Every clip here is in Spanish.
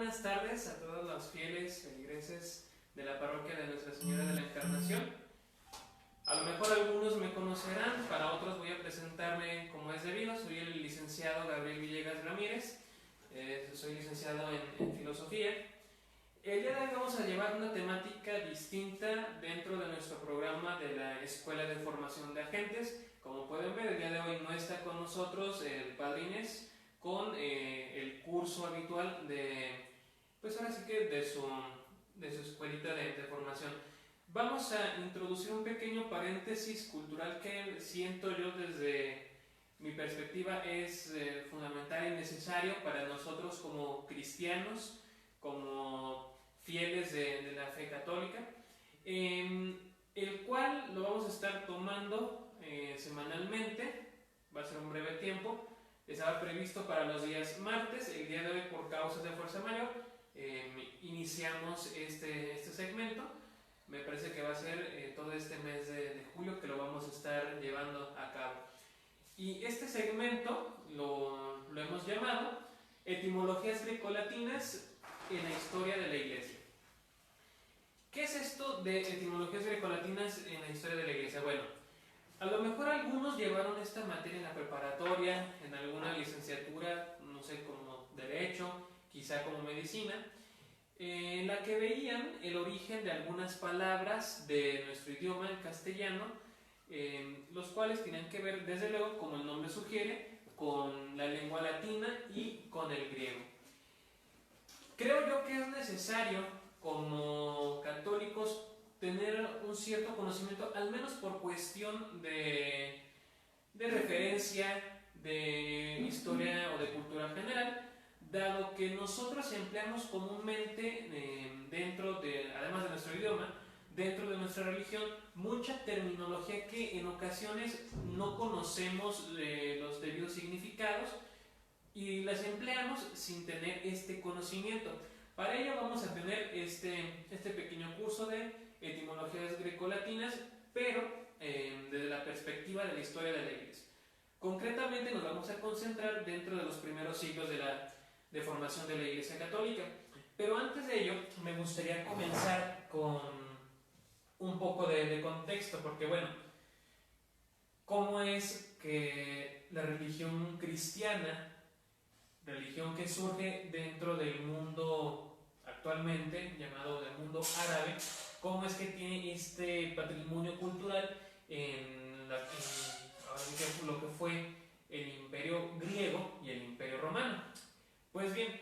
buenas tardes a todos los fieles feligreses de la parroquia de Nuestra Señora de la Encarnación. A lo mejor algunos me conocerán, para otros voy a presentarme como es debido. Soy el licenciado Gabriel Villegas Ramírez, soy licenciado en Filosofía. El día de hoy vamos a llevar una temática distinta dentro de nuestro programa de la Escuela de Formación de Agentes. Como pueden ver, el día de hoy no está con nosotros el Padre Inés con el curso habitual de, pues ahora sí que de su escuelita de formación. Vamos a introducir un pequeño paréntesis cultural que siento yo desde mi perspectiva es fundamental y necesario para nosotros como cristianos, como fieles de la fe católica, el cual lo vamos a estar tomando semanalmente. Va a ser un breve tiempo. Estaba previsto para los días martes. El día de hoy, por causas de fuerza mayor, iniciamos este segmento. Me parece que va a ser todo este mes de julio que lo vamos a estar llevando a cabo. Y este segmento lo hemos llamado Etimologías grecolatinas en la historia de la Iglesia. ¿Qué es esto de etimologías grecolatinas en la historia de la Iglesia? Bueno, a lo mejor algunos llevaron esta materia en la preparatoria, en alguna licenciatura, no sé, como Derecho, quizá como Medicina, en la que veían el origen de algunas palabras de nuestro idioma, el castellano, los cuales tienen que ver, desde luego, como el nombre sugiere, con la lengua latina y con el griego. Creo yo que es necesario, como católicos, tener un cierto conocimiento, al menos por cuestión de referencia, de historia o de cultura general, dado que nosotros empleamos comúnmente además de nuestro idioma, dentro de nuestra religión, mucha terminología que en ocasiones no conocemos los debidos significados y las empleamos sin tener este conocimiento. Para ello vamos a tener este pequeño curso de etimologías grecolatinas, pero desde la perspectiva de la historia de la Iglesia. Concretamente nos vamos a concentrar dentro de los primeros siglos de formación de la Iglesia Católica. Pero antes de ello me gustaría comenzar con un poco de contexto, porque bueno, ¿cómo es que la religión cristiana, religión que surge dentro del mundo actualmente llamado del mundo árabe, cómo es que tiene este patrimonio cultural en lo que fue el imperio griego y el imperio romano? Pues bien,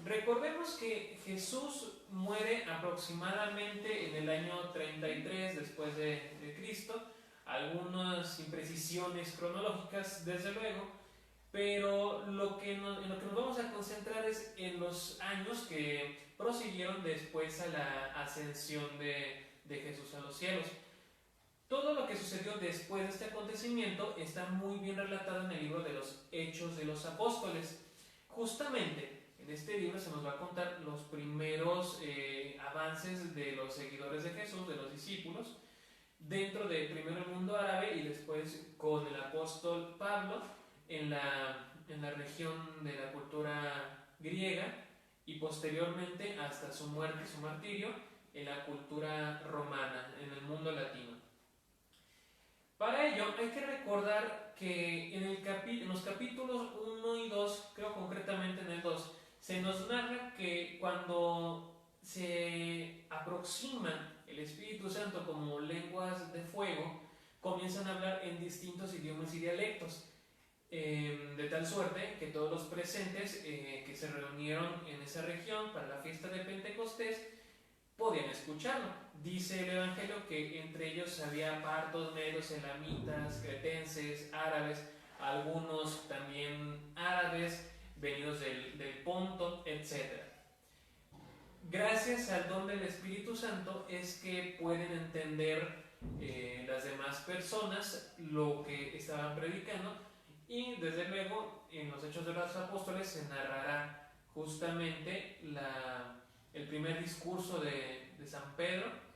recordemos que Jesús muere aproximadamente en el año 33 después de Cristo, algunas imprecisiones cronológicas desde luego, pero en lo que nos vamos a concentrar es en los años que prosiguieron después a la ascensión de Jesús a los cielos. Todo lo que sucedió después de este acontecimiento está muy bien relatado en el libro de los Hechos de los Apóstoles. Justamente en este libro se nos va a contar los primeros avances de los seguidores de Jesús, de los discípulos, dentro del primero el mundo árabe y después con el apóstol Pablo en la región de la cultura griega y posteriormente hasta su muerte y su martirio en la cultura romana, en el mundo latino. Para ello hay que recordar que en los capítulos 1 y 2, creo concretamente en el 2, se nos narra que cuando se aproxima el Espíritu Santo como lenguas de fuego, comienzan a hablar en distintos idiomas y dialectos, de tal suerte que todos los presentes que se reunieron en esa región para la fiesta de Pentecostés podían escucharlo. Dice el Evangelio que entre ellos había partos, medos, elamitas, cretenses, árabes, algunos también árabes venidos del Ponto, etc. Gracias al don del Espíritu Santo es que pueden entender las demás personas lo que estaban predicando, y desde luego en los Hechos de los Apóstoles se narrará justamente el primer discurso de San Pedro,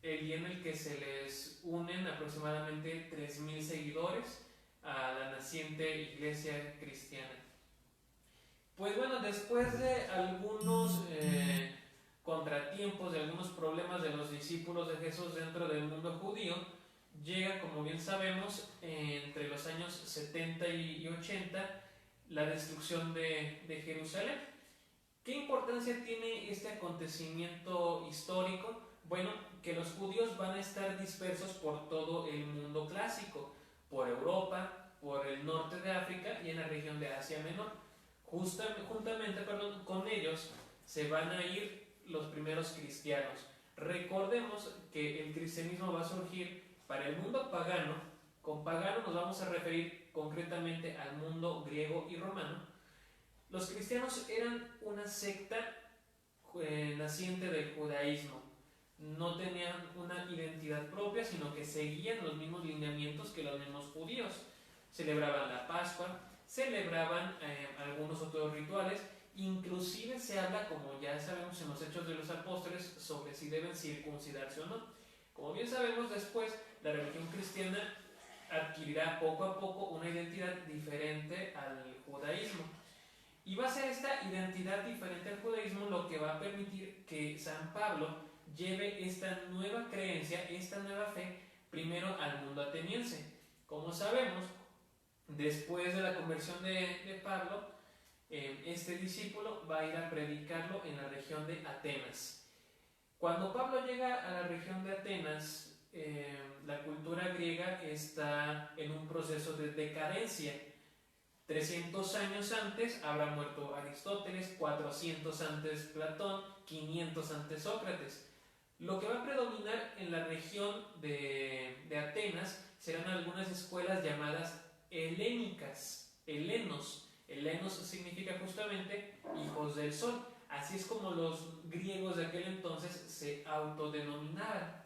el día en el que se les unen aproximadamente 3,000 seguidores a la naciente iglesia cristiana. Pues bueno, después de algunos contratiempos, de algunos problemas de los discípulos de Jesús dentro del mundo judío, llega, como bien sabemos, entre los años 70 y 80, la destrucción de Jerusalén. ¿Qué importancia tiene este acontecimiento histórico? Bueno, que los judíos van a estar dispersos por todo el mundo clásico, por Europa, por el norte de África y en la región de Asia Menor. Juntamente con ellos se van a ir los primeros cristianos. Recordemos que el cristianismo va a surgir para el mundo pagano. Con pagano nos vamos a referir concretamente al mundo griego y romano. Los cristianos eran una secta naciente del judaísmo. No tenían una identidad propia, sino que seguían los mismos lineamientos que los mismos judíos. Celebraban la Pascua, celebraban algunos otros rituales, inclusive se habla, como ya sabemos en los Hechos de los Apóstoles, sobre si deben circuncidarse o no. Como bien sabemos, después la religión cristiana adquirirá poco a poco una identidad diferente al judaísmo. Y va a ser esta identidad diferente al judaísmo lo que va a permitir que San Pablo lleve esta nueva creencia, esta nueva fe, primero al mundo ateniense. Como sabemos, después de la conversión de Pablo, este discípulo va a ir a predicarlo en la región de Atenas. Cuando Pablo llega a la región de Atenas, la cultura griega está en un proceso de decadencia. 300 años antes habrá muerto Aristóteles, 400 antes Platón, 500 antes Sócrates. Lo que va a predominar en la región de Atenas serán algunas escuelas llamadas helénicas, helenos. Helenos significa justamente hijos del sol. Así es como los griegos de aquel entonces se autodenominaban.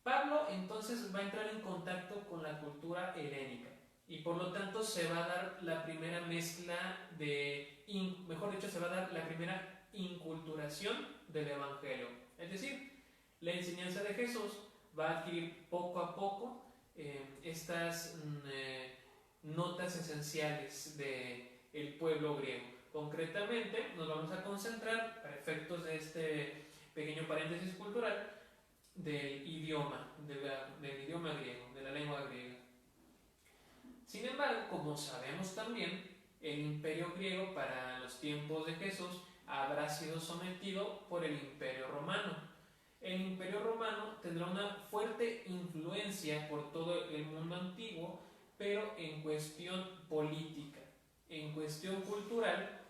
Pablo entonces va a entrar en contacto con la cultura helénica y por lo tanto se va a dar la primera mezcla mejor dicho, se va a dar la primera inculturación del Evangelio. Es decir, la enseñanza de Jesús va a adquirir poco a poco estas notas esenciales del pueblo griego. Concretamente, nos vamos a concentrar, para efectos de este pequeño paréntesis cultural, del idioma, del idioma griego, de la lengua griega. Sin embargo, como sabemos también, el imperio griego para los tiempos de Jesús habrá sido sometido por el imperio romano. El imperio romano tendrá una fuerte influencia por todo el mundo antiguo, pero en cuestión política. En cuestión cultural,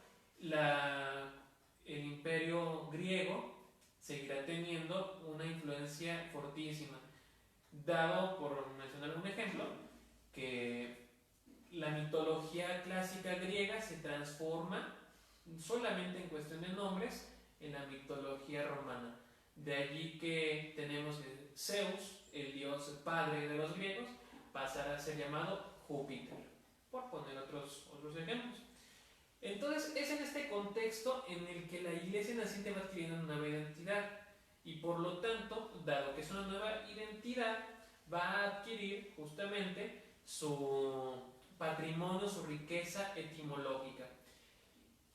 el imperio griego seguirá teniendo una influencia fortísima, dado, por mencionar un ejemplo, que la mitología clásica griega se transforma solamente en cuestión de nombres en la mitología romana. De allí que tenemos que Zeus, el dios padre de los griegos, pasará a ser llamado Júpiter, por poner otros ejemplos. Entonces es en este contexto en el que la iglesia naciente va adquiriendo una nueva identidad y por lo tanto, dado que es una nueva identidad, va a adquirir justamente su patrimonio, su riqueza etimológica.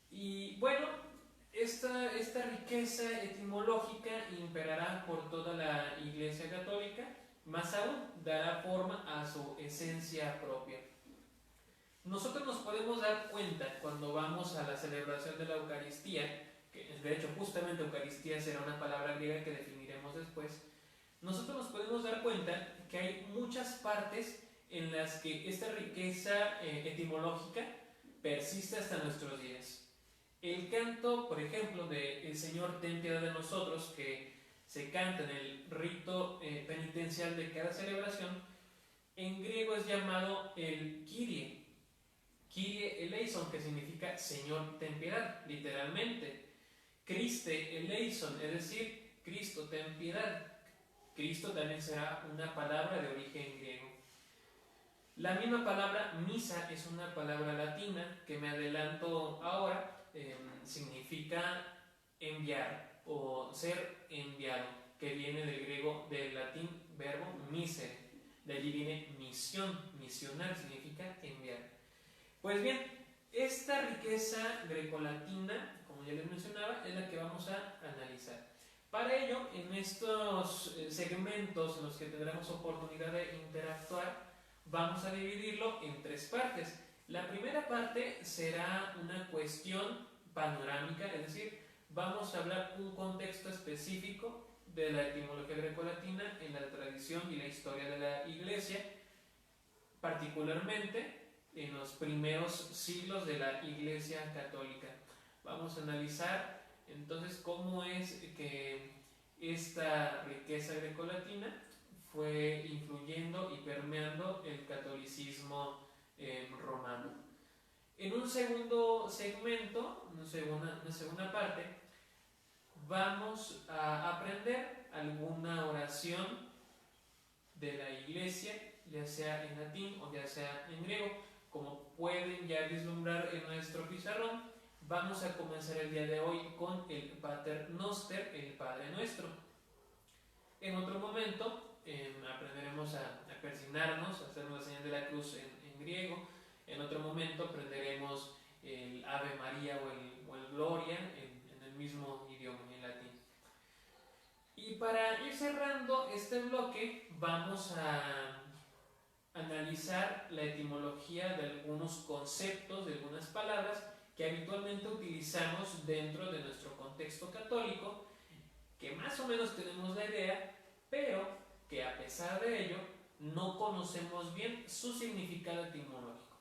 Y bueno, esta riqueza etimológica imperará por toda la Iglesia Católica, más aún dará forma a su esencia propia. Nosotros nos podemos dar cuenta cuando vamos a la celebración de la Eucaristía, que de hecho justamente Eucaristía será una palabra griega que definiremos después. Nosotros nos podemos dar cuenta que hay muchas partes en las que esta riqueza etimológica persiste hasta nuestros días. El canto, por ejemplo, de El Señor ten piedad de nosotros, que se canta en el rito penitencial de cada celebración, en griego es llamado el Kyrie. Kyrie eleison, que significa Señor ten piedad, literalmente. Christe eleison, es decir, Cristo ten piedad. Cristo también será una palabra de origen griego. La misma palabra misa es una palabra latina que me adelanto ahora, significa enviar o ser enviado, que viene del griego, del latín verbo misere. De allí viene misión, misionar significa enviar. Pues bien, Esta riqueza grecolatina, como ya les mencionaba, es la que vamos a analizar. Para ello, en estos segmentos en los que tendremos oportunidad de interactuar, vamos a dividirlo en tres partes. La primera parte será una cuestión panorámica, es decir, vamos a hablar un contexto específico de la etimología grecolatina en la tradición y la historia de la Iglesia, particularmente en los primeros siglos de la Iglesia Católica. Vamos a analizar entonces cómo es que esta riqueza grecolatina fue influyendo y permeando el catolicismo romano. En un segundo segmento, una segunda parte, vamos a aprender alguna oración de la Iglesia, ya sea en latín o ya sea en griego. Como pueden ya vislumbrar en nuestro pizarrón, vamos a comenzar el día de hoy con el Pater Noster, el Padre Nuestro. En otro momento aprenderemos a persignarnos, a hacernos la señal de la cruz en griego. En otro momento aprenderemos el Ave María o el Gloria en el mismo idioma, en latín. Y para ir cerrando este bloque, vamos a analizar la etimología de algunos conceptos, de algunas palabras que habitualmente utilizamos dentro de nuestro contexto católico, que más o menos tenemos la idea, pero que a pesar de ello no conocemos bien su significado etimológico.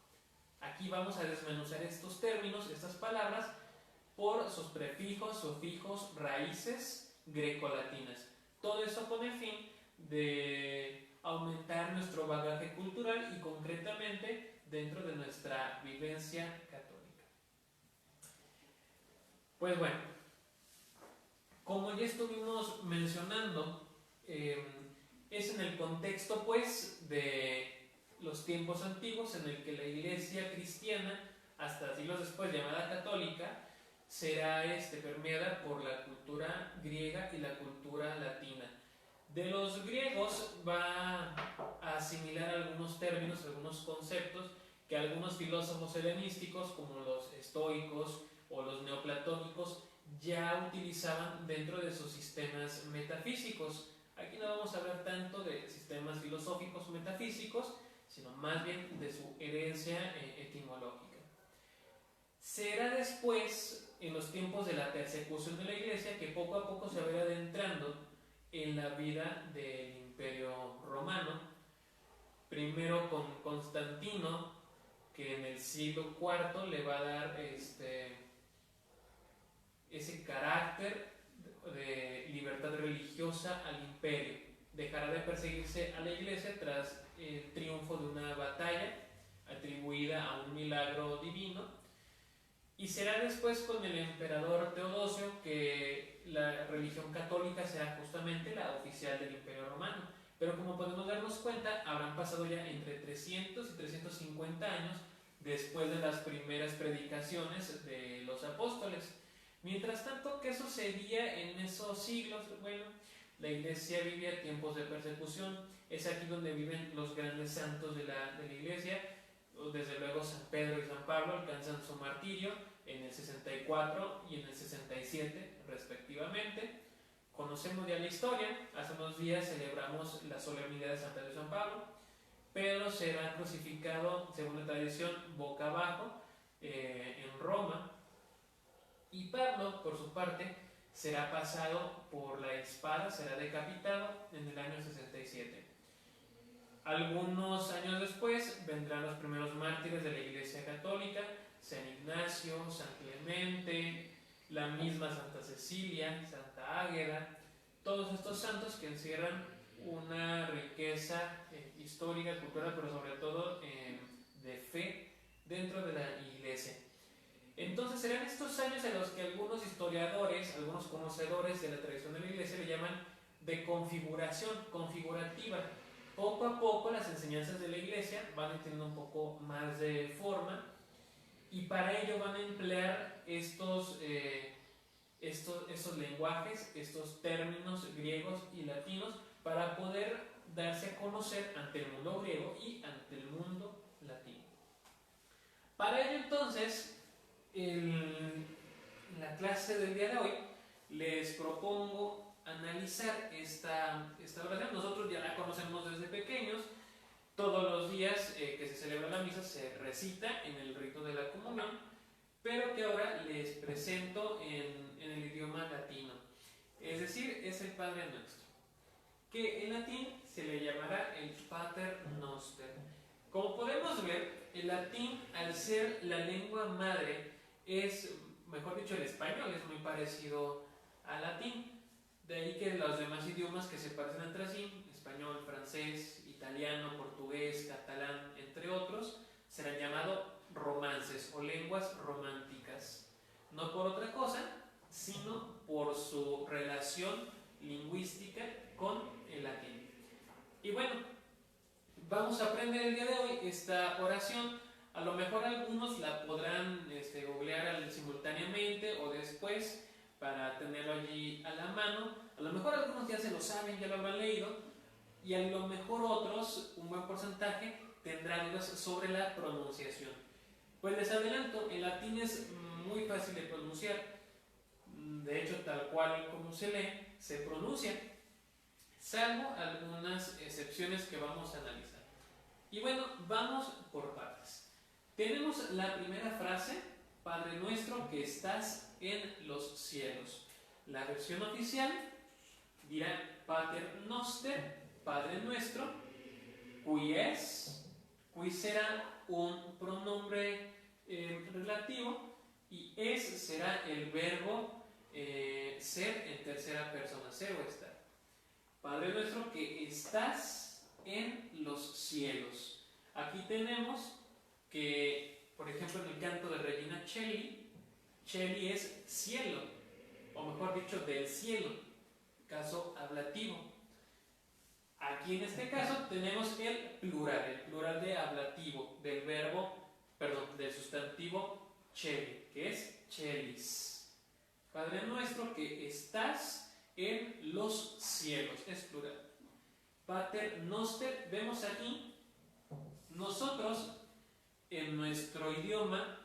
Aquí vamos a desmenuzar estos términos, estas palabras, por sus prefijos, sufijos, raíces grecolatinas. Todo eso con el fin de aumentar nuestro bagaje cultural y concretamente dentro de nuestra vivencia católica. Pues bueno, como ya estuvimos mencionando, es en el contexto pues de los tiempos antiguos en el que la Iglesia cristiana, hasta siglos después llamada católica, será permeada por la cultura griega y la cultura latina. De los griegos va a asimilar algunos términos, algunos conceptos que algunos filósofos helenísticos como los estoicos o los neoplatónicos ya utilizaban dentro de sus sistemas metafísicos. Aquí no vamos a hablar tanto de sistemas filosóficos metafísicos, sino más bien de su herencia etimológica. Será después, en los tiempos de la persecución de la Iglesia, que poco a poco se va a ir adentrando en la vida del Imperio Romano, primero con Constantino, que en el siglo IV le va a dar ese carácter de libertad religiosa al imperio. Dejará de perseguirse a la Iglesia tras el triunfo de una batalla atribuida a un milagro divino. Y será después con el emperador Teodosio que la religión católica será justamente la oficial del Imperio Romano. Pero como podemos darnos cuenta, habrán pasado ya entre 300 y 350 años después de las primeras predicaciones de los apóstoles. Mientras tanto, ¿qué sucedía en esos siglos? Bueno, la Iglesia vivía tiempos de persecución. Es aquí donde viven los grandes santos de la Iglesia. Desde luego San Pedro y San Pablo alcanzan su martirio en el 64 y en el 67 respectivamente. Conocemos ya la historia. Hace unos días celebramos la solemnidad de San Pedro y San Pablo. Pedro será crucificado, según la tradición, boca abajo en Roma, y Pablo, por su parte, será pasado por la espada, será decapitado en el año 67. Algunos años después vendrán los primeros mártires de la Iglesia Católica: San Ignacio, San Clemente, la misma Santa Cecilia, Santa Águeda. Todos estos santos que encierran una riqueza histórica, cultural, pero sobre todo de fe dentro de la Iglesia. Entonces serán estos años en los que algunos historiadores, algunos conocedores de la tradición de la Iglesia le llaman de configuración, configurativa. Poco a poco las enseñanzas de la Iglesia van teniendo un poco más de forma, y para ello van a emplear estos lenguajes, estos términos griegos y latinos para poder darse a conocer ante el mundo griego y ante el mundo latino. Para ello entonces, en la clase del día de hoy, les propongo analizar esta oración. Nosotros ya la conocemos desde pequeños. Todos los días que se celebra la misa se recita en el rito de la comunión, pero que ahora les presento en el idioma latino. Es decir, es el Padre Nuestro, que en latín se le llamará el Pater Noster. Como podemos ver, el latín, al ser la lengua madre, mejor dicho, el español es muy parecido al latín. De ahí que los demás idiomas que se parecen entre sí, español, francés, italiano, portugués, catalán, entre otros, serán llamados romances o lenguas románticas. No por otra cosa, sino por su relación lingüística con el latín. Y bueno, vamos a aprender el día de hoy esta oración. A lo mejor algunos la podrán googlear simultáneamente o después para tenerlo allí a la mano. A lo mejor algunos ya se lo saben, ya lo habrán leído, y a lo mejor otros, un buen porcentaje, tendrán dudas sobre la pronunciación. Pues les adelanto, el latín es muy fácil de pronunciar. De hecho, tal cual como se lee, se pronuncia, salvo algunas excepciones que vamos a analizar. Y bueno, vamos por partes. Tenemos la primera frase: Padre nuestro que estás en los cielos. La versión oficial dirá Pater Noster, Padre nuestro, qui será un pronombre relativo, y será el verbo ser en tercera persona, ser o estar. Padre nuestro que estás en los cielos. Aquí tenemos que, por ejemplo, en el canto de Regina Coeli, Coeli es cielo, o mejor dicho, del cielo, caso ablativo. Aquí en este caso tenemos el plural de ablativo del del sustantivo Coeli, que es Coelis. Padre nuestro que estás en los cielos, es plural. Pater Noster, vemos aquí, nosotros en nuestro idioma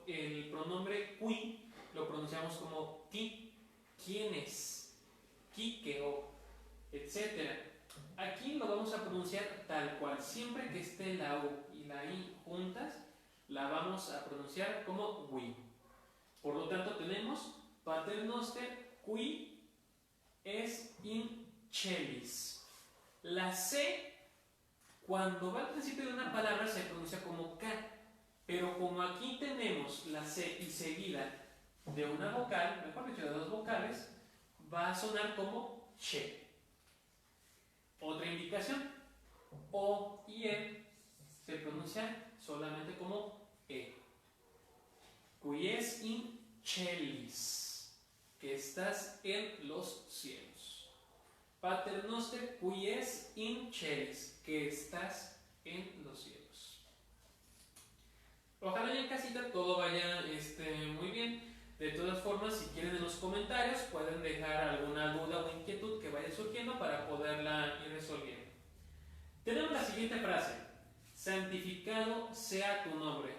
el pronombre qui lo pronunciamos como qui, quienes, qui, que o, etc. Aquí lo vamos a pronunciar tal cual. Siempre que esté la U y la I juntas, la vamos a pronunciar como wi. Por lo tanto, tenemos Pater Noster qui es in celis. La C, cuando va al principio de una palabra, se pronuncia como K, pero como aquí tenemos la C y seguida de una vocal, mejor dicho, de dos vocales, va a sonar como che. Otra indicación: O y E se pronuncia solamente como E. Qui es in celis, que estás en los cielos. Pater Noster qui es in celis, que estás en los cielos. Ojalá en casita todo vaya muy bien. De todas formas, si quieren, en los comentarios pueden dejar alguna duda o inquietud que vaya surgiendo para poderla ir resolviendo. Tenemos la siguiente frase: santificado sea tu nombre.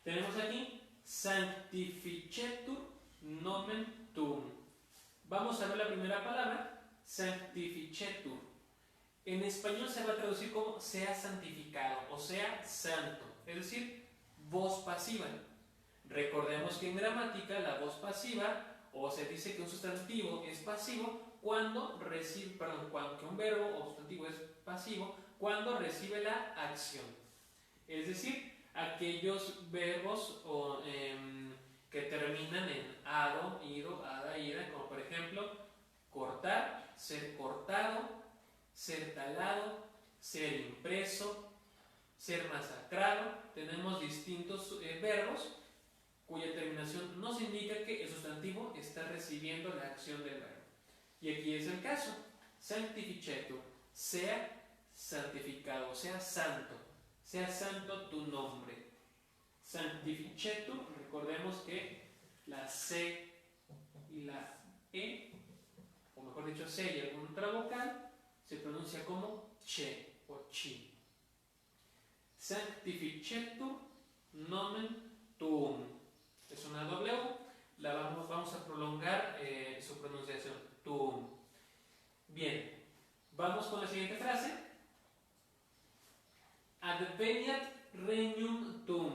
Tenemos aquí sanctificetur nomen tuum. Vamos a ver la primera palabra, sanctificetur. En español se va a traducir como sea santificado o sea santo, es decir, voz pasiva. Recordemos que en gramática la voz pasiva, o se dice que un sustantivo es pasivo cuando que un verbo o sustantivo es pasivo cuando recibe la acción. Es decir, aquellos verbos que terminan en ado, ido, ada, ida, como por ejemplo cortar, ser cortado, ser talado, ser impreso, ser masacrado. Tenemos distintos verbos cuya terminación nos indica que el sustantivo está recibiendo la acción del verbo. Y aquí es el caso: sanctificetur, sea santificado, sea santo tu nombre. Sanctificetur, recordemos que la C y la E, o mejor dicho C y alguna otra vocal, se pronuncia como che o chi. Sanctificetur nomen tuum. Es una W, vamos a prolongar su pronunciación, tuum. Bien, vamos con la siguiente frase. Adveniat regnum tuum.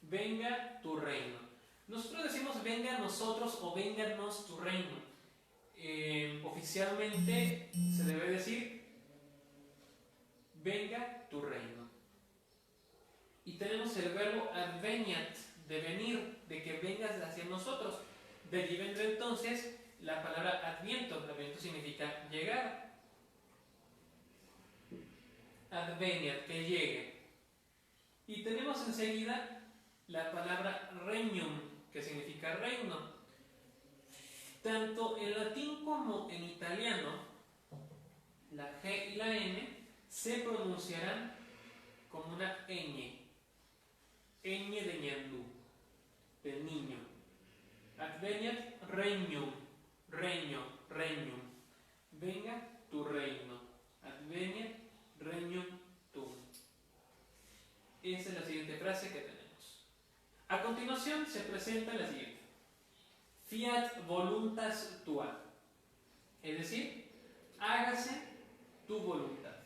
Venga tu reino. Nosotros decimos venga a nosotros o vénganos tu reino. Oficialmente se debe decir venga tu reino. Y tenemos el verbo adveniat, de venir, de que vengas hacia nosotros. De allí vendrá entonces la palabra adviento. Adviento significa llegar. Adveniat, que llegue. Y tenemos enseguida la palabra regnum, que significa reino. Tanto en latín como en italiano, la G y la N se pronunciarán como una ñ. Ñ de ñandú, de niño. Adveniat regnum, regnum. Venga tu reino. Adveniat regnum tuum. Esa es la siguiente frase que tenemos. A continuación se presenta la siguiente. Fiat voluntas tua. Es decir, hágase tu voluntad.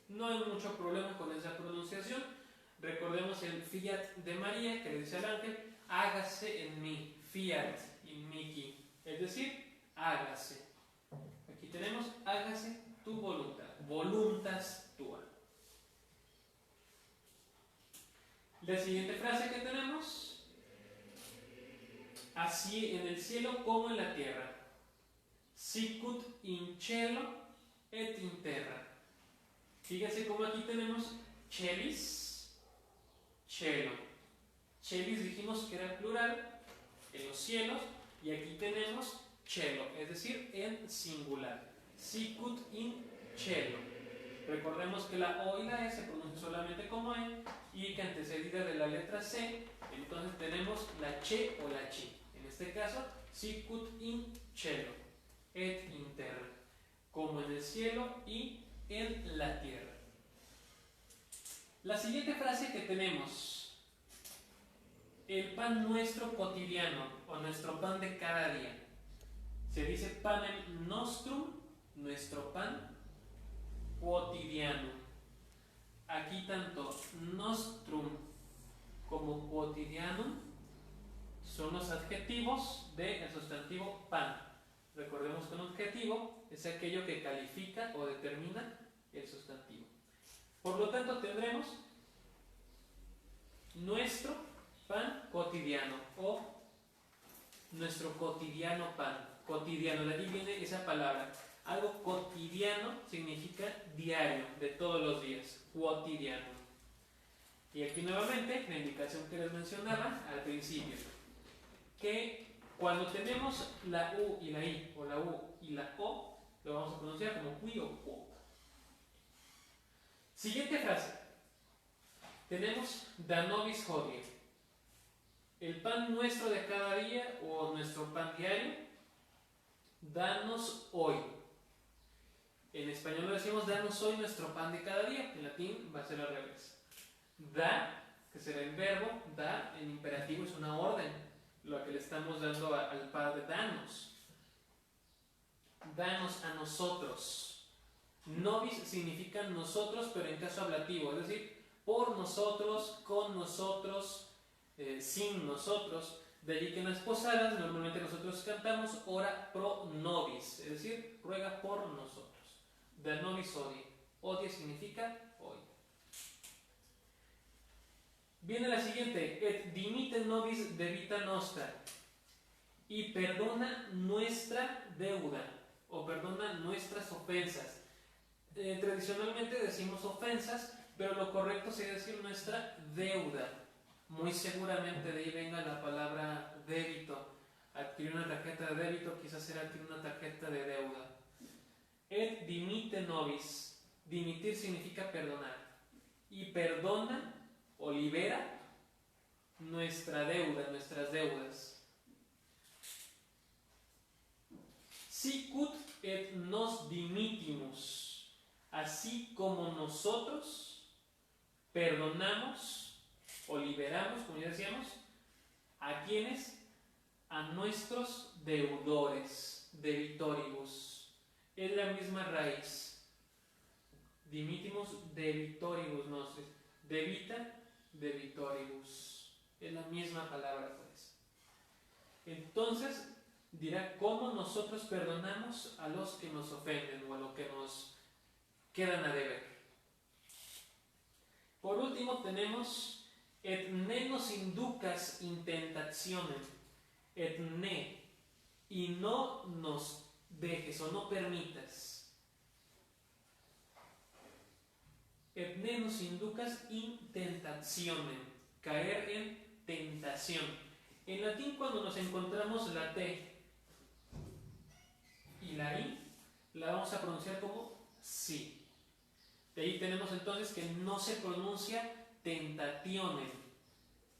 No hay mucho problema con esa pronunciación. Recordemos el fiat de María que le dice al ángel, hágase en mí, fiat in mihi. Es decir, hágase. Aquí tenemos, hágase tu voluntad. Voluntas tua. La siguiente frase que tenemos, así en el cielo como en la tierra. Sicut in cielo et in terra. Fíjense cómo aquí tenemos chelis, cielo. Chelis dijimos que era plural en los cielos y aquí tenemos cielo, es decir, en singular. Sicut in cielo. Recordemos que la O y la E se pronuncian solamente como E y que antecedida de la letra C, entonces tenemos la che o la chi. En este caso, sicut in cielo et in terra, como en el cielo y en la tierra. La siguiente frase que tenemos, el pan nuestro cotidiano o nuestro pan de cada día. Se dice panem nostrum, nuestro pan cotidiano. Aquí tanto nostrum como quotidianum son los adjetivos del sustantivo pan. Recordemos que un adjetivo es aquello que califica o determina el sustantivo. Por lo tanto tendremos nuestro pan cotidiano o nuestro cotidiano pan. Cotidiano, de allí viene esa palabra. Algo cotidiano significa diario, de todos los días, cotidiano. Y aquí nuevamente la indicación que les mencionaba al principio, que cuando tenemos la U y la I, o la U y la O, lo vamos a pronunciar como qui o quo. Siguiente frase. Tenemos da nobis hodie. El pan nuestro de cada día o nuestro pan diario, danos hoy. En español lo decimos danos hoy nuestro pan de cada día. En latín va a ser al revés. Da, que será el verbo, da en imperativo es una orden, lo que le estamos dando al Padre, danos. Danos a nosotros. Nobis significa nosotros, pero en caso ablativo, es decir, por nosotros, con nosotros, sin nosotros. De allí que en las posadas normalmente nosotros cantamos ora pro nobis, es decir, ruega por nosotros. Da nobis hodie. Hodie significa hoy. Viene la siguiente, et dimite nobis debita nostra, y perdona nuestra deuda, o perdona nuestras ofensas. Tradicionalmente decimos ofensas, pero lo correcto sería decir nuestra deuda. Muy seguramente de ahí venga la palabra débito. Adquirir una tarjeta de débito quizás será adquirir una tarjeta de deuda. Et dimite nobis. Dimitir significa perdonar. Y perdona o libera nuestra deuda, nuestras deudas. Sicut et nos dimitimus. Así como nosotros perdonamos o liberamos, como ya decíamos, ¿a quiénes? A nuestros deudores, debitoribus. Es la misma raíz. Dimitimus debitoribus nostris. Debita, debitoribus. Es la misma palabra, pues. Entonces, dirá cómo nosotros perdonamos a los que nos ofenden o a los que nos quedan a deber. Por último tenemos et ne nos inducas in tentationem, et ne, y no nos dejes o no permitas. Et ne nos inducas in tentationem, caer en tentación. En latín, cuando nos encontramos la T y la I, la vamos a pronunciar como sí. De ahí tenemos entonces que no se pronuncia tentationem,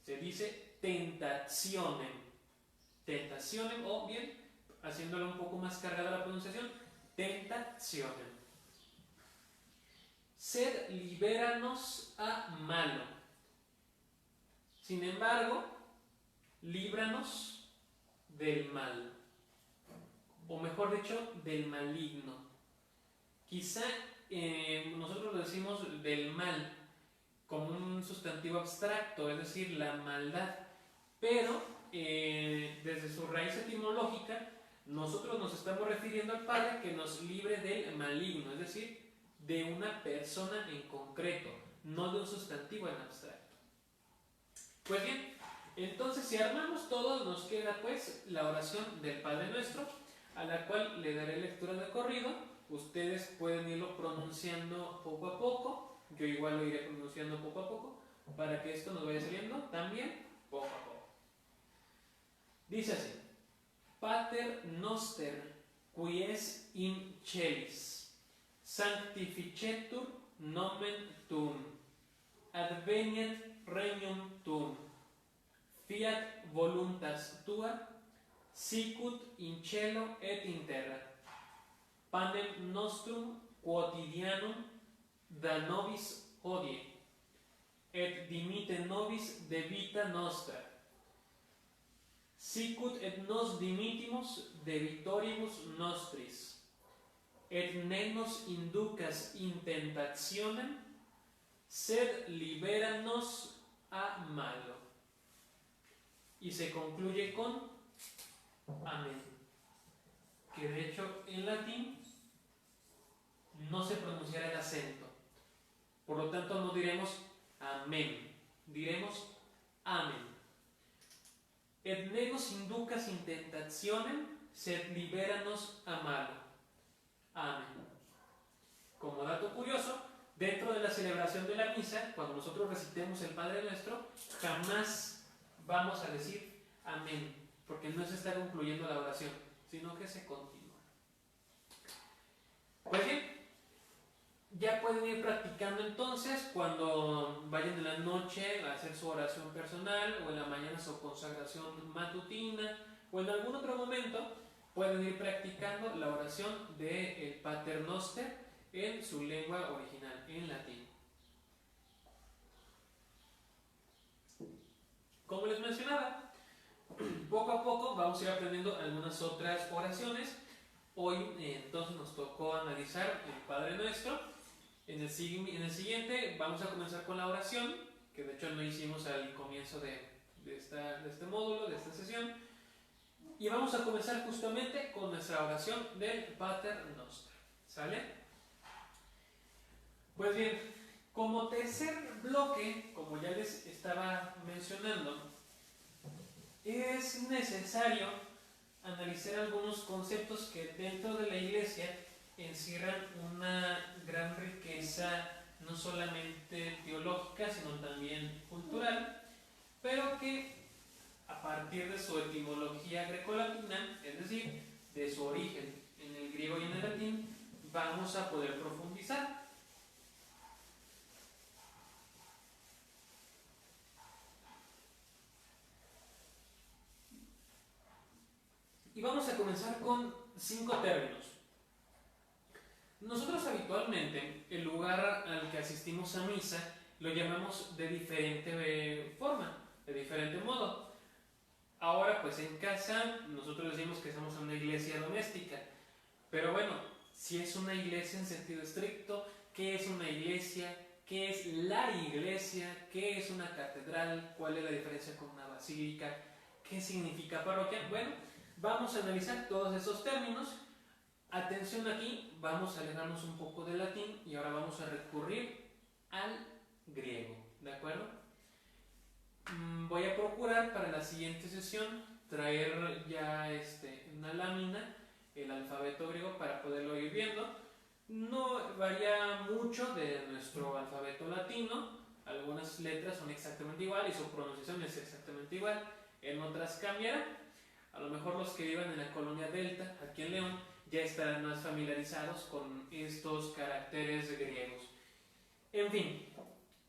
se dice tentationem. Tentationem, o bien, haciéndola un poco más cargada la pronunciación, tentationem. Sed libéranos a malo. Sin embargo, líbranos del mal, o mejor dicho, del maligno. Quizá nosotros lo decimos del mal como un sustantivo abstracto, es decir, la maldad, pero desde su raíz etimológica nosotros nos estamos refiriendo al Padre que nos libre del maligno, es decir, de una persona en concreto, no de un sustantivo en abstracto. Pues bien, entonces si armamos todo, nos queda pues la oración del Padre Nuestro, a la cual le daré lectura de corrido. Ustedes pueden irlo pronunciando poco a poco, yo igual lo iré pronunciando poco a poco, para que esto nos vaya saliendo también poco a poco. Dice así: Pater noster, qui es in celis, sanctificetur nomen tuum, adveniat regnum tuum, fiat voluntas tua, sicut in cielo et in terra. Panem nostrum quotidianum da nobis hodie, et dimite nobis debita nostra, sicut et nos dimitimus debitoribus nostris, et ne nos inducas in tentationem, sed libéranos a malo. Y se concluye con amén, que de hecho en latín no se pronunciará el acento, por lo tanto no diremos amén, diremos amén. Et ne nos inducas in tentationem, sed libéranos a malo. Amén. Como dato curioso, dentro de la celebración de la misa, cuando nosotros recitemos el Padre Nuestro, jamás vamos a decir amén, porque no se está concluyendo la oración, sino que se continúa. Pues bien, ya pueden ir practicando entonces cuando vayan en la noche a hacer su oración personal, o en la mañana su consagración matutina, o en algún otro momento pueden ir practicando la oración del Pater Noster en su lengua original, en latín. Como les mencionaba, poco a poco vamos a ir aprendiendo algunas otras oraciones. Hoy entonces nos tocó analizar el Padre Nuestro. En el siguiente vamos a comenzar con la oración, que de hecho no hicimos al comienzo de este módulo, de esta sesión. Y vamos a comenzar justamente con nuestra oración del Pater Noster. ¿Sale? Pues bien, como tercer bloque, como ya les estaba mencionando, es necesario analizar algunos conceptos que dentro de la Iglesia encierran una gran riqueza, no solamente teológica, sino también cultural, pero que a partir de su etimología grecolatina, es decir, de su origen en el griego y en el latín, vamos a poder profundizar. Y vamos a comenzar con 5 términos. Nosotros habitualmente, el lugar al que asistimos a misa lo llamamos de diferente forma, de diferente modo. Ahora, pues en casa, nosotros decimos que somos una iglesia doméstica. Pero bueno, si es una iglesia en sentido estricto, ¿qué es una iglesia? ¿Qué es la iglesia? ¿Qué es una catedral? ¿Cuál es la diferencia con una basílica? ¿Qué significa parroquia? Bueno, vamos a analizar todos esos términos. Atención aquí, vamos a alejarnos un poco del latín y ahora vamos a recurrir al griego, ¿de acuerdo? Voy a procurar para la siguiente sesión traer ya una lámina, el alfabeto griego, para poderlo ir viendo. No varía mucho de nuestro alfabeto latino, algunas letras son exactamente igual y su pronunciación es exactamente igual, en otras cambiará. A lo mejor los que vivan en la colonia Delta, aquí en León, ya estarán más familiarizados con estos caracteres griegos. En fin,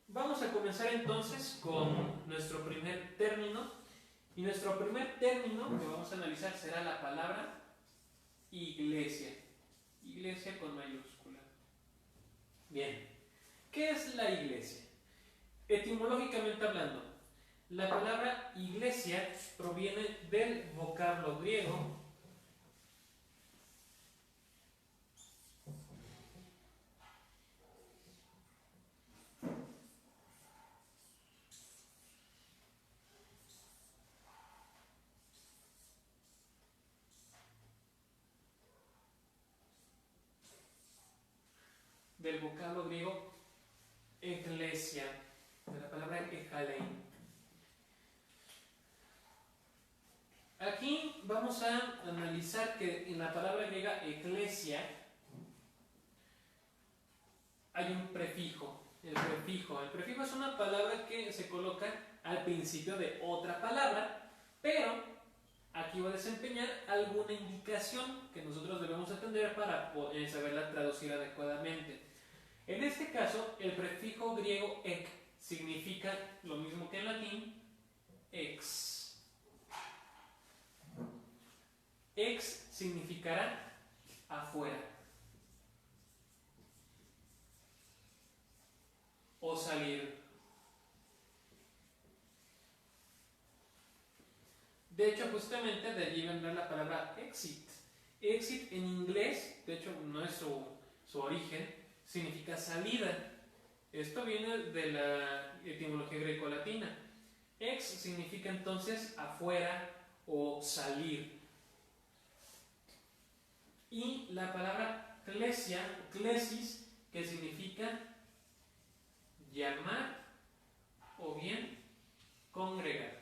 vamos a comenzar entonces con nuestro primer término. Y nuestro primer término que vamos a analizar será la palabra iglesia. Iglesia con mayúscula. Bien, ¿qué es la iglesia? Etimológicamente hablando, la palabra iglesia proviene del vocablo griego eclesia, de la palabra ejalein. Aquí vamos a analizar que en la palabra griega eclesia hay un prefijo. El prefijo es una palabra que se coloca al principio de otra palabra, pero aquí va a desempeñar alguna indicación que nosotros debemos atender para poder saberla traducir adecuadamente. En este caso, el prefijo griego ek significa lo mismo que en latín, ex. Ex significará afuera o salir. De hecho, justamente de allí vendrá la palabra exit. Exit en inglés, de hecho no es su origen, significa salida. Esto viene de la etimología greco-latina. Ex significa entonces afuera o salir. Y la palabra klesia, klesis, que significa llamar o bien congregar.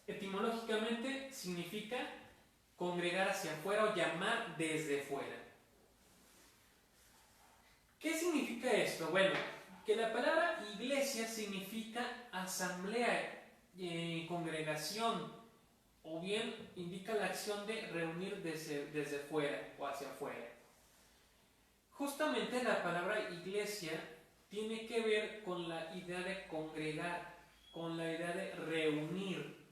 Etimológicamente significa congregar hacia afuera o llamar desde fuera. ¿Qué significa esto? Bueno, que la palabra iglesia significa asamblea, congregación, o bien indica la acción de reunir desde fuera o hacia afuera. Justamente la palabra iglesia tiene que ver con la idea de congregar, con la idea de reunir.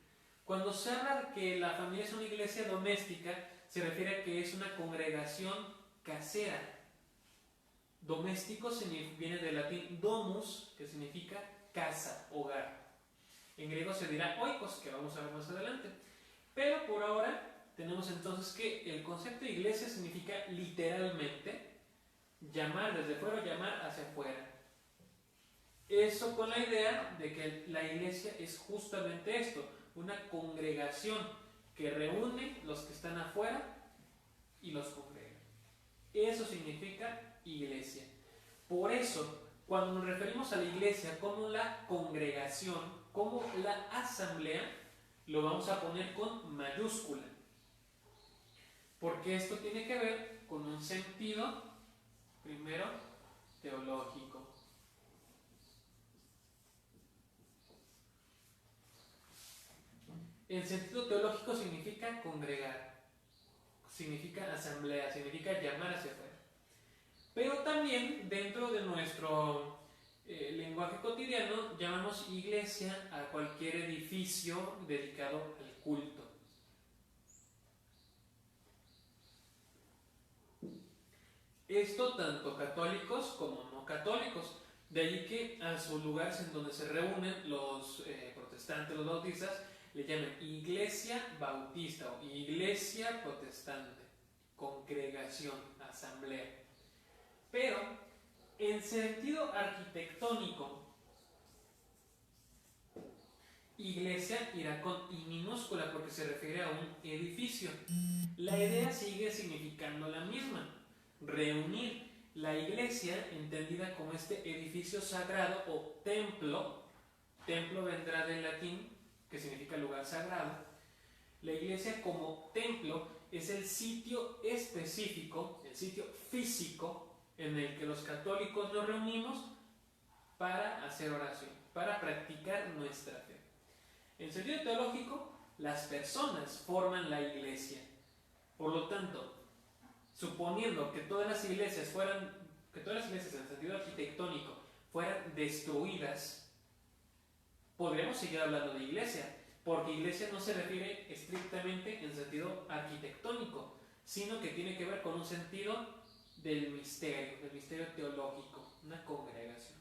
Cuando se habla de que la familia es una iglesia doméstica, se refiere a que es una congregación casera. Doméstico viene del latín domus, que significa casa, hogar. En griego se dirá oikos, que vamos a ver más adelante. Pero por ahora tenemos entonces que el concepto de iglesia significa literalmente llamar desde fuera o llamar hacia afuera. Eso con la idea de que la iglesia es justamente esto, una congregación que reúne los que están afuera y los congrega. Eso significa iglesia. Por eso, cuando nos referimos a la iglesia como la congregación, como la asamblea, lo vamos a poner con mayúscula. Porque esto tiene que ver con un sentido, primero, teológico. El sentido teológico significa congregar, significa asamblea, significa llamar hacia afuera. Pero también dentro de nuestro lenguaje cotidiano llamamos iglesia a cualquier edificio dedicado al culto. Esto tanto católicos como no católicos. De ahí que a sus lugares en donde se reúnen los protestantes, los bautistas, le llaman iglesia bautista o iglesia protestante, congregación, asamblea. Pero en sentido arquitectónico, iglesia irá con I minúscula porque se refiere a un edificio. La idea sigue significando la misma, reunir. La iglesia, entendida como este edificio sagrado o templo, templo vendrá del latín, que significa lugar sagrado. La iglesia como templo es el sitio específico, el sitio físico en el que los católicos nos reunimos para hacer oración, para practicar nuestra fe. En sentido teológico, las personas forman la iglesia. Por lo tanto, suponiendo que todas las iglesias en sentido arquitectónico fueran destruidas, podremos seguir hablando de iglesia, porque iglesia no se refiere estrictamente en sentido arquitectónico, sino que tiene que ver con un sentido del misterio teológico, una congregación.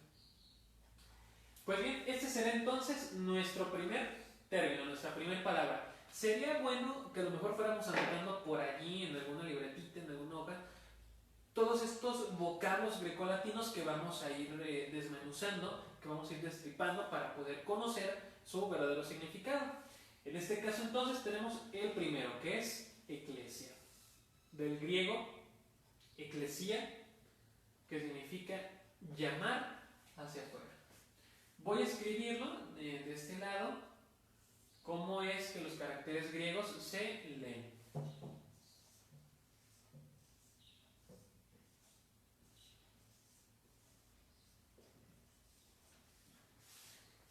Pues bien, este será entonces nuestro primer término, nuestra primera palabra. Sería bueno que a lo mejor fuéramos anotando por allí, en alguna libretita, en alguna hoja, todos estos vocablos grecolatinos que vamos a ir desmenuzando, que vamos a ir destripando para poder conocer su verdadero significado. En este caso entonces tenemos el primero, que es eclesia, del griego eclesia, que significa llamar hacia afuera. Voy a escribirlo de este lado. ¿Cómo es que los caracteres griegos se leen?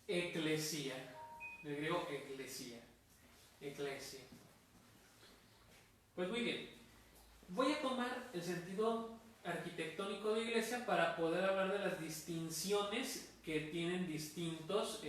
Eclesia, del griego eclesia, eclesia. Pues muy bien, voy a tomar el sentido arquitectónico de iglesia para poder hablar de las distinciones que tienen distintos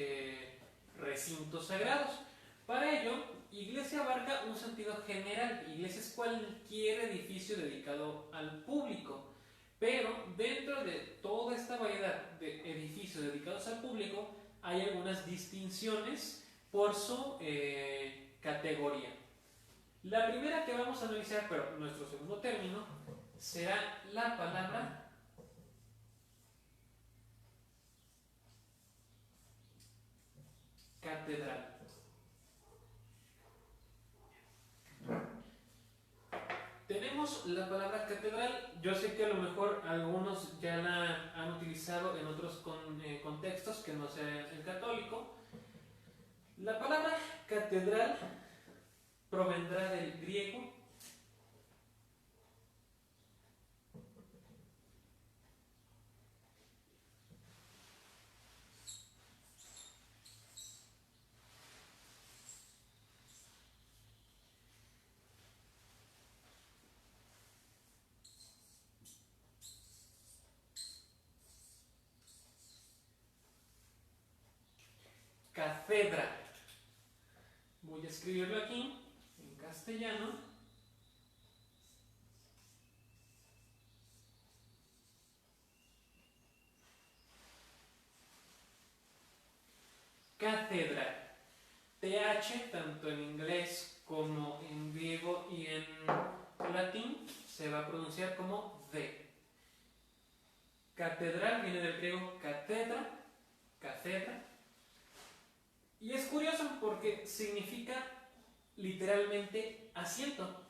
recintos sagrados. Para ello, iglesia abarca un sentido general. Iglesia es cualquier edificio dedicado al público. Pero dentro de toda esta variedad de edificios dedicados al público, hay algunas distinciones por su categoría. La primera que vamos a analizar, pero nuestro segundo término, será la palabra catedral. Tenemos la palabra catedral. Yo sé que a lo mejor algunos ya la han utilizado en otros contextos que no sea el católico. La palabra catedral provendrá del griego cátedra. Voy a escribirlo aquí en castellano. Cátedra. TH, tanto en inglés como en griego y en latín, se va a pronunciar como D. Catedral viene del griego catedra, cátedra. Y es curioso porque significa literalmente asiento.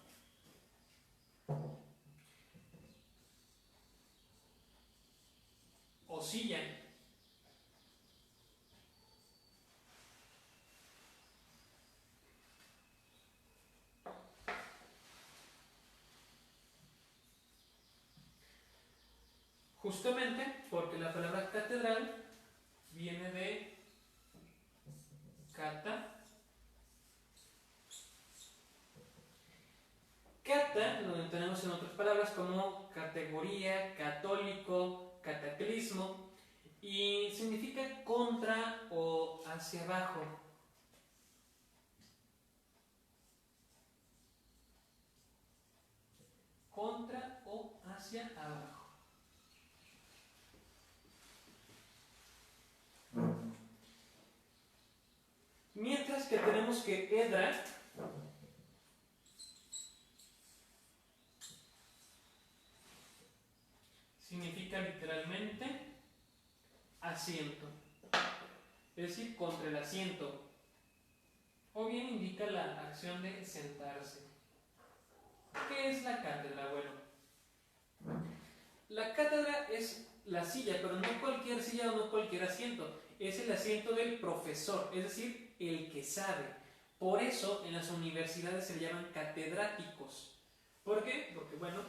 O silla. Justamente porque la palabra catedral viene de cata. Cata lo entendemos en otras palabras como categoría, católico, cataclismo, y significa contra o hacia abajo. Contra o hacia abajo. que tenemos que edra significa literalmente asiento, es decir, contra el asiento, o bien indica la acción de sentarse. ¿Qué es la cátedra? Bueno, la cátedra es la silla, pero no cualquier silla o no cualquier asiento. Es el asiento del profesor, es decir, el que sabe. Por eso en las universidades se le llaman catedráticos. ¿Por qué? Porque, bueno,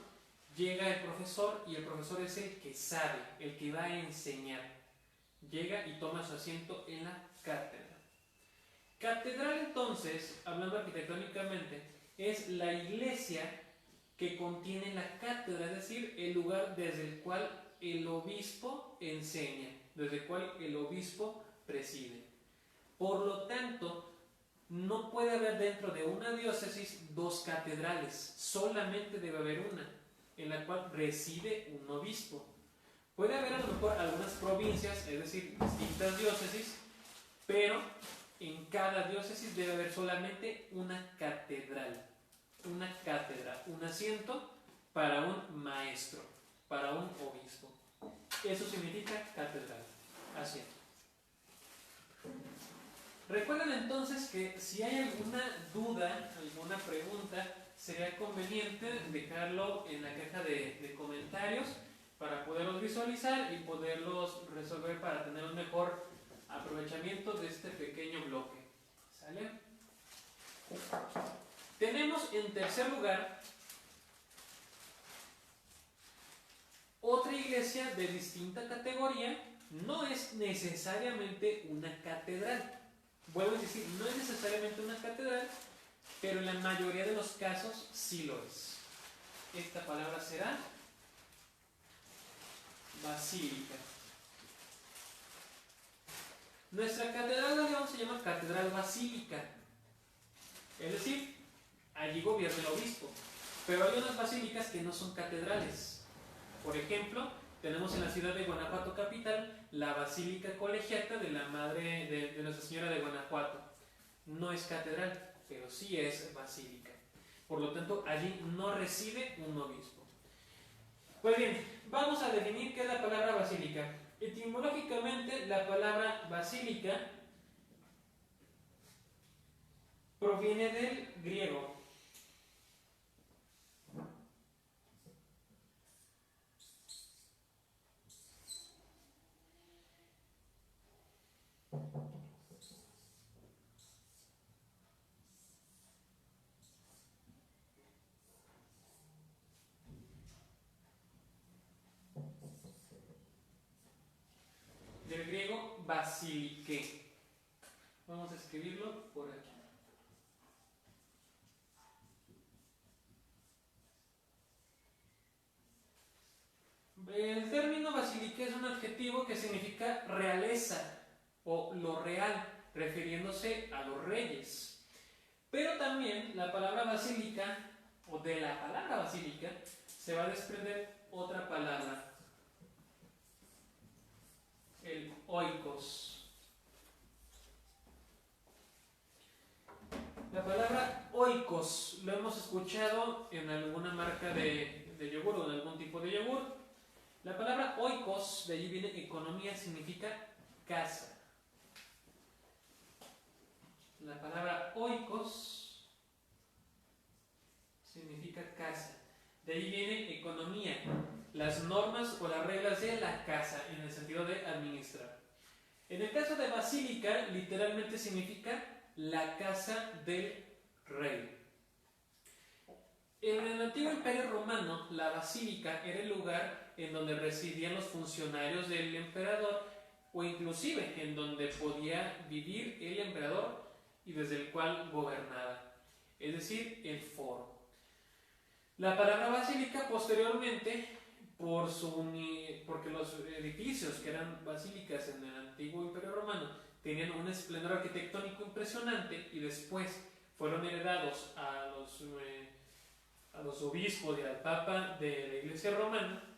llega el profesor y el profesor es el que sabe, el que va a enseñar. Llega y toma su asiento en la cátedra. Catedral, entonces, hablando arquitectónicamente, es la iglesia que contiene la cátedra, es decir, el lugar desde el cual el obispo enseña, desde el cual el obispo preside. Por lo tanto, no puede haber dentro de una diócesis dos catedrales, solamente debe haber una, en la cual reside un obispo. Puede haber a lo mejor algunas provincias, es decir, distintas diócesis, pero en cada diócesis debe haber solamente una catedral, una cátedra, un asiento para un maestro, para un obispo. Eso significa catedral, asiento. Recuerden entonces que si hay alguna duda, alguna pregunta, sería conveniente dejarlo en la caja de comentarios para poderlos visualizar y poderlos resolver para tener un mejor aprovechamiento de este pequeño bloque. ¿Sale? Tenemos en tercer lugar otra iglesia de distinta categoría, no es necesariamente una catedral. Vuelvo a decir, no es necesariamente una catedral, pero en la mayoría de los casos sí lo es. Esta palabra será basílica. Nuestra catedral de León se llama Catedral Basílica. Es decir, allí gobierna el obispo. Pero hay unas basílicas que no son catedrales. Por ejemplo, tenemos en la ciudad de Guanajuato capital la Basílica Colegiata de la Madre de Nuestra Señora de Guanajuato. No es catedral, pero sí es basílica. Por lo tanto, allí no reside un obispo. Pues bien, vamos a definir qué es la palabra basílica. Etimológicamente, la palabra basílica proviene del griego. Del griego basilike. Vamos a escribirlo por aquí. El término basilique es un adjetivo que significa realeza o lo real, refiriéndose a los reyes. Pero también la palabra basílica, o de la palabra basílica, se va a desprender otra palabra, el oikos. La palabra oikos lo hemos escuchado en alguna marca de yogur o en algún tipo de yogur. La palabra oikos, de allí viene economía, significa casa. La palabra oikos significa casa. De ahí viene economía, las normas o las reglas de la casa, en el sentido de administrar. En el caso de basílica, literalmente significa la casa del rey. En el antiguo Imperio Romano, la basílica era el lugar en donde residían los funcionarios del emperador, o inclusive en donde podía vivir el emperador y desde el cual gobernaba, es decir, el foro. La palabra basílica posteriormente, porque los edificios que eran basílicas en el antiguo Imperio Romano tenían un esplendor arquitectónico impresionante y después fueron heredados a los obispos y al papa de la Iglesia romana,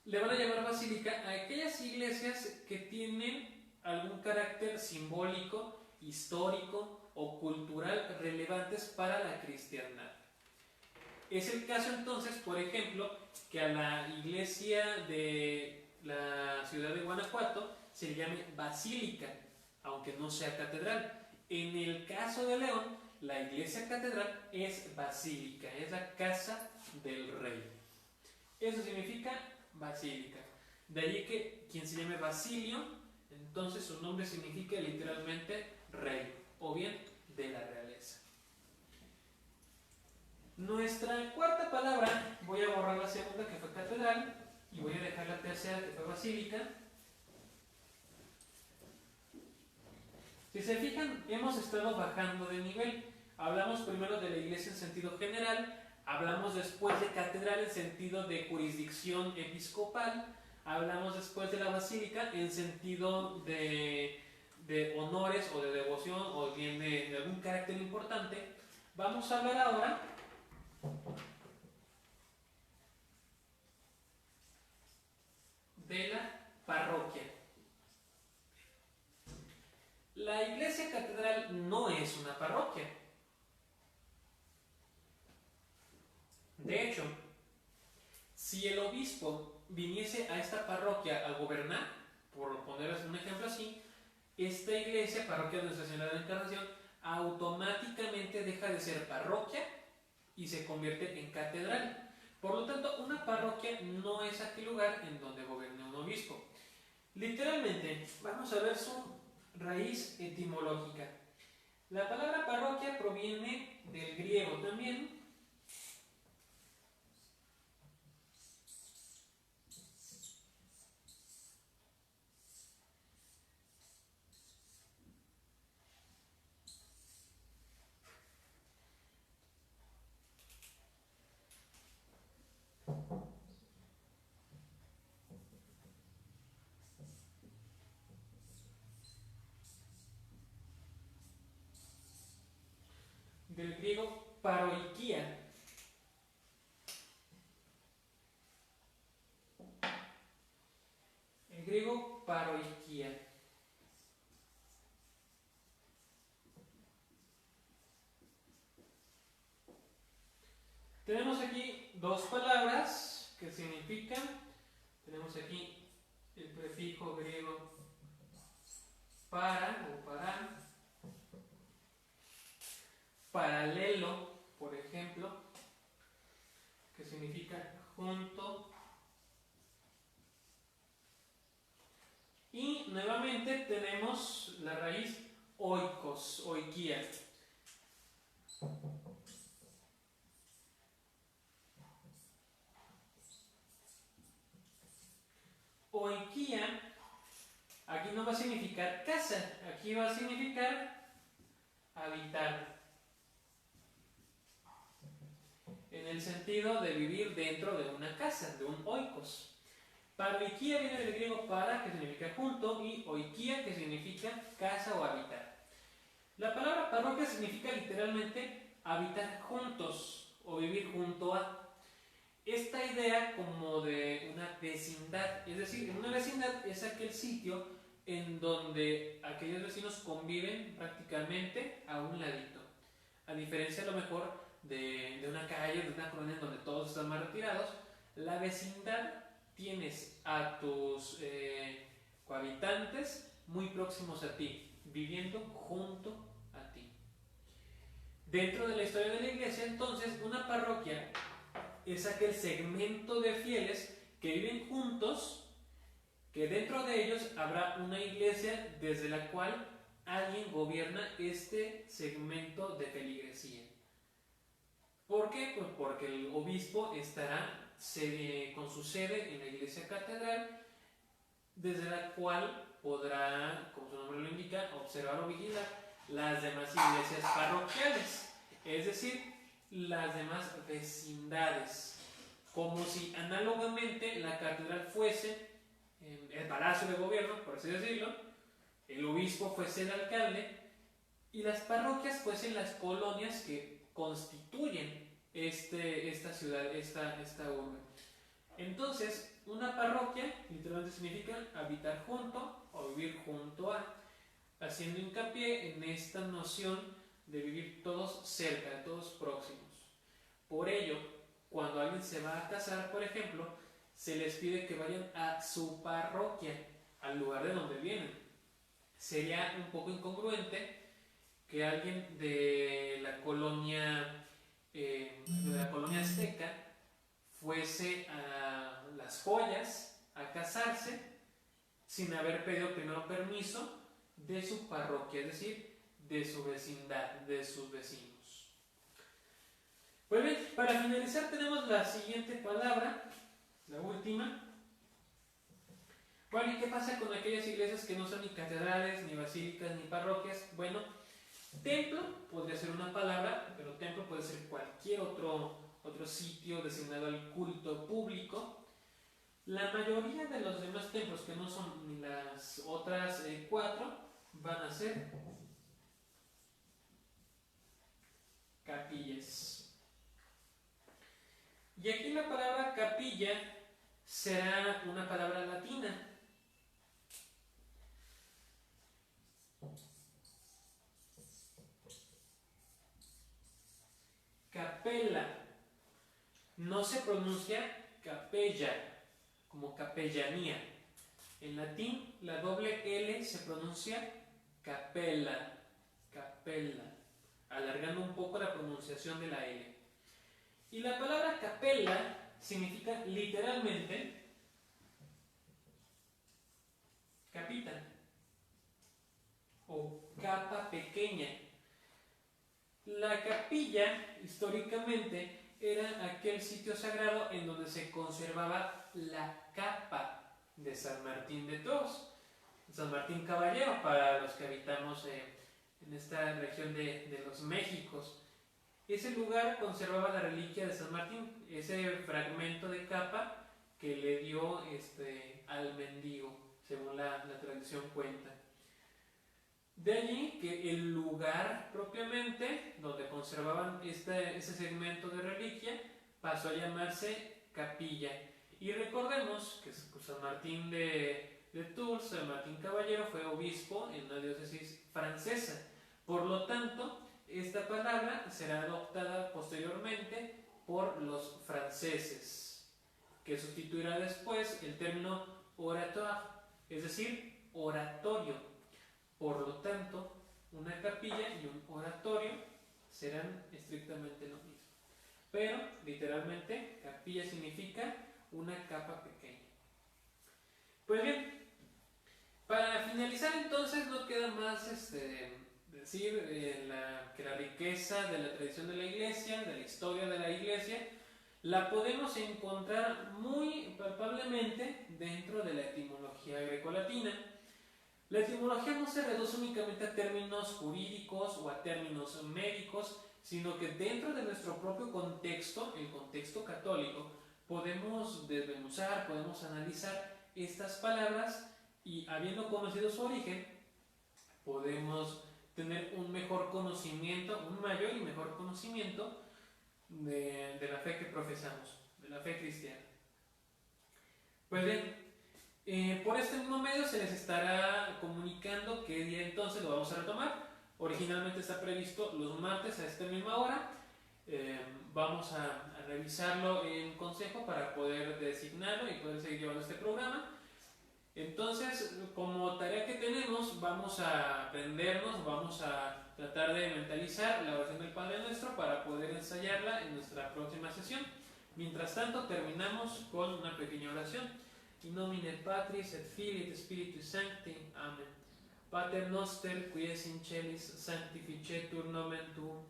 le van a llamar basílica a aquellas iglesias que tienen algún carácter simbólico histórico o cultural relevantes para la cristiandad. Es el caso entonces, por ejemplo, que a la iglesia de la ciudad de Guanajuato se le llame basílica, aunque no sea catedral. En el caso de León, la iglesia catedral es basílica, es la casa del rey. Eso significa basílica. De allí que quien se llame Basilio, entonces su nombre significa literalmente rey, o bien de la realeza. Nuestra cuarta palabra, voy a borrar la segunda que fue catedral y voy a dejar la tercera que fue basílica. Si se fijan, hemos estado bajando de nivel. Hablamos primero de la iglesia en sentido general, hablamos después de catedral en sentido de jurisdicción episcopal, hablamos después de la basílica en sentido de honores o de devoción o bien de algún carácter importante. Vamos a hablar ahora de la parroquia. La iglesia catedral no es una parroquia. De hecho, si el obispo viniese a esta parroquia a gobernar, por ponerles un ejemplo así, esta iglesia, parroquia de Nuestra Señora de la Encarnación, automáticamente deja de ser parroquia y se convierte en catedral. Por lo tanto, una parroquia no es aquel lugar en donde gobierne un obispo. Literalmente, vamos a ver su raíz etimológica. La palabra parroquia proviene del griego también. Del griego paroikia. El griego paroikia. Tenemos aquí dos palabras que significan, tenemos aquí el prefijo griego para o para, paralelo, por ejemplo, que significa junto. Y nuevamente tenemos la raíz oikos, oikia. Oikia aquí no va a significar casa, aquí va a significar habitar. En el sentido de vivir dentro de una casa, de un oikos. Paroikia viene del griego para, que significa junto, y oikia, que significa casa o habitar. La palabra parroquia significa literalmente habitar juntos o vivir junto a. Esta idea como de una vecindad, es decir, una vecindad es aquel sitio en donde aquellos vecinos conviven prácticamente a un ladito. A diferencia a lo mejor de una calle, de una colonia en donde todos están más retirados, la vecindad tienes a tus cohabitantes muy próximos a ti, viviendo junto a ti. Dentro de la historia de la iglesia, entonces, una parroquia es aquel segmento de fieles que viven juntos, que dentro de ellos habrá una iglesia desde la cual alguien gobierna este segmento de feligresía. ¿Por qué? Pues porque el obispo estará con su sede en la iglesia catedral, desde la cual podrá, como su nombre lo indica, observar o vigilar las demás iglesias parroquiales, es decir, las demás vecindades, como si análogamente la catedral fuese el palacio de gobierno, por así decirlo, el obispo fuese el alcalde y las parroquias fuesen las colonias que constituyen esta ciudad, esta urbe. Entonces, una parroquia literalmente significa habitar junto o vivir junto a. haciendo hincapié en esta noción de vivir todos cerca, todos próximos. Por ello, cuando alguien se va a casar, por ejemplo, se les pide que vayan a su parroquia, al lugar de donde vienen. Sería un poco incongruente que alguien de la colonia azteca fuese a Las Joyas a casarse sin haber pedido primero permiso de su parroquia, es decir, de su vecindad, de sus vecinos. Pues bien, para finalizar tenemos la siguiente palabra, la última. Bueno, ¿y qué pasa con aquellas iglesias que no son ni catedrales, ni basílicas, ni parroquias? Bueno, templo podría ser una palabra, pero templo puede ser cualquier otro sitio designado al culto público. La mayoría de los demás templos, que no son ni las otras 4, van a ser capillas. Y aquí la palabra capilla será una palabra latina. Capella. No se pronuncia capella, como capellanía. En latín, la doble L se pronuncia capella, capella, alargando un poco la pronunciación de la L. Y la palabra capella significa literalmente capita o capa pequeña. La capilla, históricamente, era aquel sitio sagrado en donde se conservaba la capa de San Martín de Tours, San Martín Caballero, para los que habitamos en esta región de los Méxicos. Ese lugar conservaba la reliquia de San Martín, ese fragmento de capa que le dio al mendigo, según la tradición cuenta. De allí que el lugar propiamente donde conservaban ese segmento de reliquia pasó a llamarse capilla. Y recordemos que San Martín de Tours, San Martín Caballero, fue obispo en la diócesis francesa. Por lo tanto, esta palabra será adoptada posteriormente por los franceses, que sustituirá después el término oratoire, es decir, oratorio. Por lo tanto, una capilla y un oratorio serán estrictamente lo mismo. Pero, literalmente, capilla significa una capa pequeña. Pues bien, para finalizar entonces no queda más decir que la riqueza de la tradición de la Iglesia, de la historia de la Iglesia, la podemos encontrar muy palpablemente dentro de la etimología grecolatina. La etimología no se reduce únicamente a términos jurídicos o a términos médicos, sino que dentro de nuestro propio contexto, el contexto católico, podemos desmenuzar, podemos analizar estas palabras y, habiendo conocido su origen, podemos tener un mejor conocimiento, un mayor y mejor conocimiento de la fe que profesamos, de la fe cristiana. Pues bien, por este mismo medio se les estará comunicando qué día entonces lo vamos a retomar. Originalmente está previsto los martes a esta misma hora. Vamos a revisarlo en consejo para poder designarlo y poder seguir llevando este programa. Entonces, como tarea que tenemos, vamos a aprendernos, vamos a tratar de mentalizar la oración del Padre Nuestro para poder ensayarla en nuestra próxima sesión. Mientras tanto, terminamos con una pequeña oración. In nomine Patris et Filii et Spiritus Sancti. Amen. Pater noster, qui es in celis, sanctificetur nomen tuum.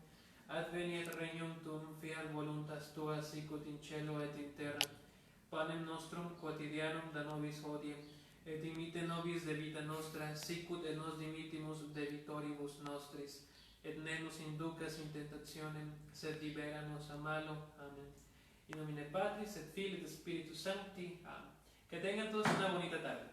Adveniat regnum tuum, fiat voluntas tua, sicut in cielo et in terra. Panem nostrum quotidianum da nobis hodie, et dimite nobis debita nostra, sicut et nos dimitimus debitoribus nostris. Et ne nos inducas in tentationem, sed libera nos a malo. Amen. In nomine Patris et Filii et Spiritus Sancti. Amen. Que tengan todos una bonita tarde.